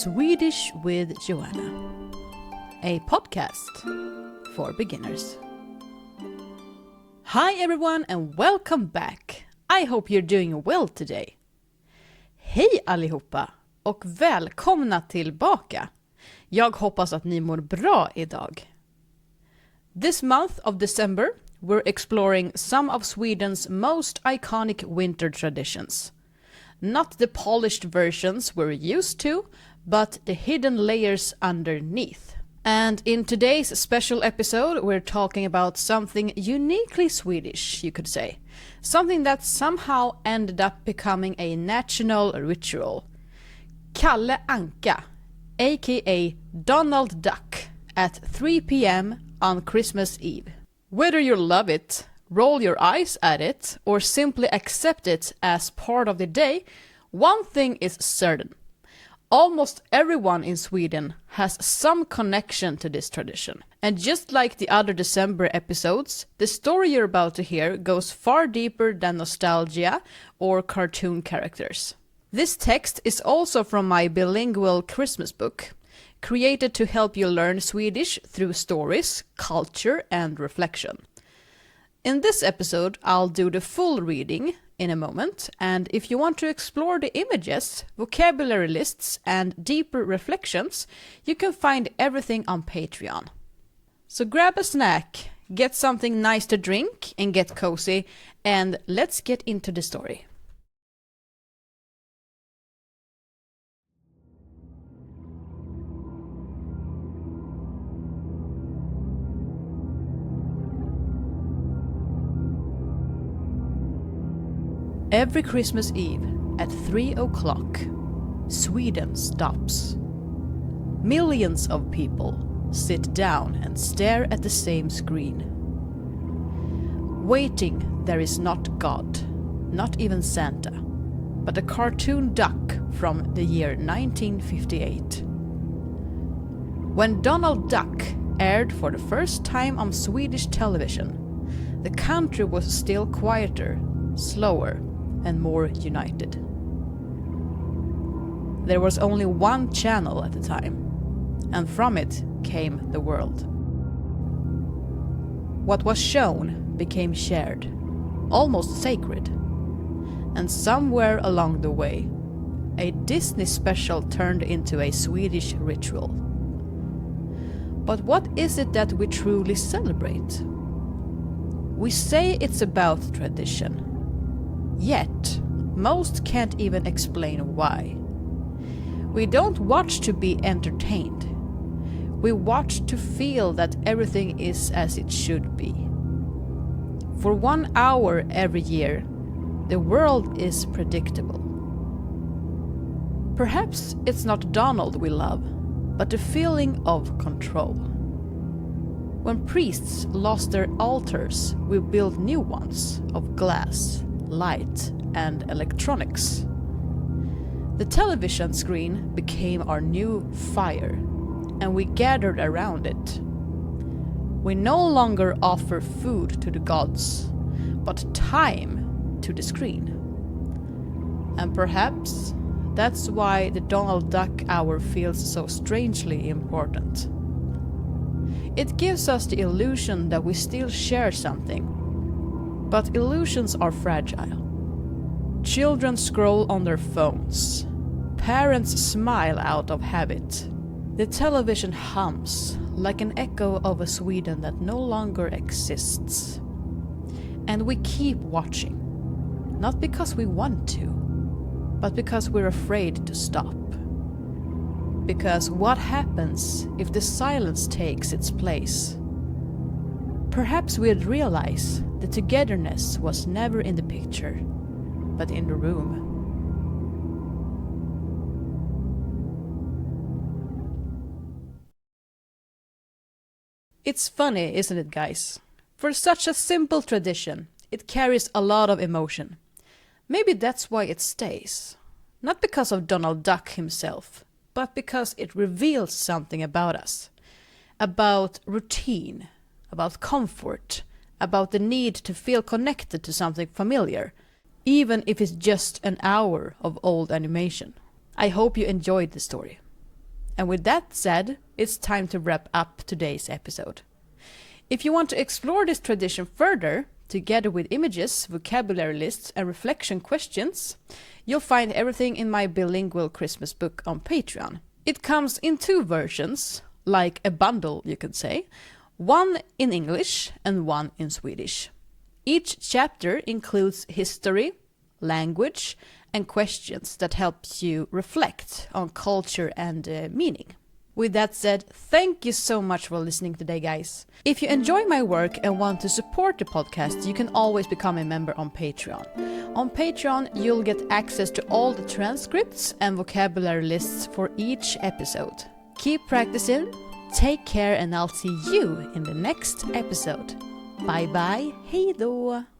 Swedish with Joanna, a podcast for beginners. Hi everyone and welcome back. I hope you're doing well today. Hej allihopa och välkomna tillbaka. Jag hoppas att ni mår bra idag. This month of December, we're exploring some of Sweden's most iconic winter traditions. Not the polished versions we're used to, but the hidden layers underneath. And in today's special episode, we're talking about something uniquely Swedish, you could say. Something that somehow ended up becoming a national ritual. Kalle Anka, aka Donald Duck, at 3 p.m. on Christmas Eve. Whether you love it, roll your eyes at it, or simply accept it as part of the day, one thing is certain. Almost everyone in Sweden has some connection to this tradition. And just like the other December episodes, the story you're about to hear goes far deeper than nostalgia or cartoon characters. This text is also from my bilingual Christmas book, created to help you learn Swedish through stories, culture, and reflection. In this episode, I'll do the full reading in a moment, and if you want to explore the images, vocabulary lists, and deeper reflections, you can find everything on Patreon. So grab a snack, get something nice to drink, and get cozy, and let's get into the story. Every Christmas Eve at 3 o'clock, Sweden stops. Millions of people sit down and stare at the same screen. Waiting, there is not God, not even Santa, but a cartoon duck from the year 1958. When Donald Duck aired for the first time on Swedish television, the country was still quieter, slower, and more united. There was only one channel at the time, and from it came the world. What was shown became shared, almost sacred, and somewhere along the way, a Disney special turned into a Swedish ritual. But what is it that we truly celebrate? We say it's about tradition. Yet, most can't even explain why. We don't watch to be entertained. We watch to feel that everything is as it should be. For 1 hour every year, the world is predictable. Perhaps it's not Donald we love, but the feeling of control. When priests lost their altars, we built new ones of glass, light, and electronics. The television screen became our new fire, and we gathered around it. We no longer offer food to the gods, but time to the screen. And perhaps that's why the Donald Duck hour feels so strangely important. It gives us the illusion that we still share something. But illusions are fragile. Children scroll on their phones. Parents smile out of habit. The television hums like an echo of a Sweden that no longer exists. And we keep watching. Not because we want to, but because we're afraid to stop. Because what happens if the silence takes its place? Perhaps we'd realize the togetherness was never in the picture, but in the room. It's funny, isn't it, guys? For such a simple tradition, it carries a lot of emotion. Maybe that's why it stays. Not because of Donald Duck himself, but because it reveals something about us. About routine, about comfort, about the need to feel connected to something familiar, even if it's just an hour of old animation. I hope you enjoyed the story. And with that said, it's time to wrap up today's episode. If you want to explore this tradition further, together with images, vocabulary lists, and reflection questions, you'll find everything in my bilingual Christmas book on Patreon. It comes in 2 versions, like a bundle, you could say, one in English and one in Swedish. Each chapter includes history, language, and questions that helps you reflect on culture and meaning. With that said, thank you so much for listening today, guys. If you enjoy my work and want to support the podcast, you can always become a member on Patreon. On Patreon, you'll get access to all the transcripts and vocabulary lists for each episode. Keep practicing, take care, and I'll see you in the next episode. Bye bye, hej då!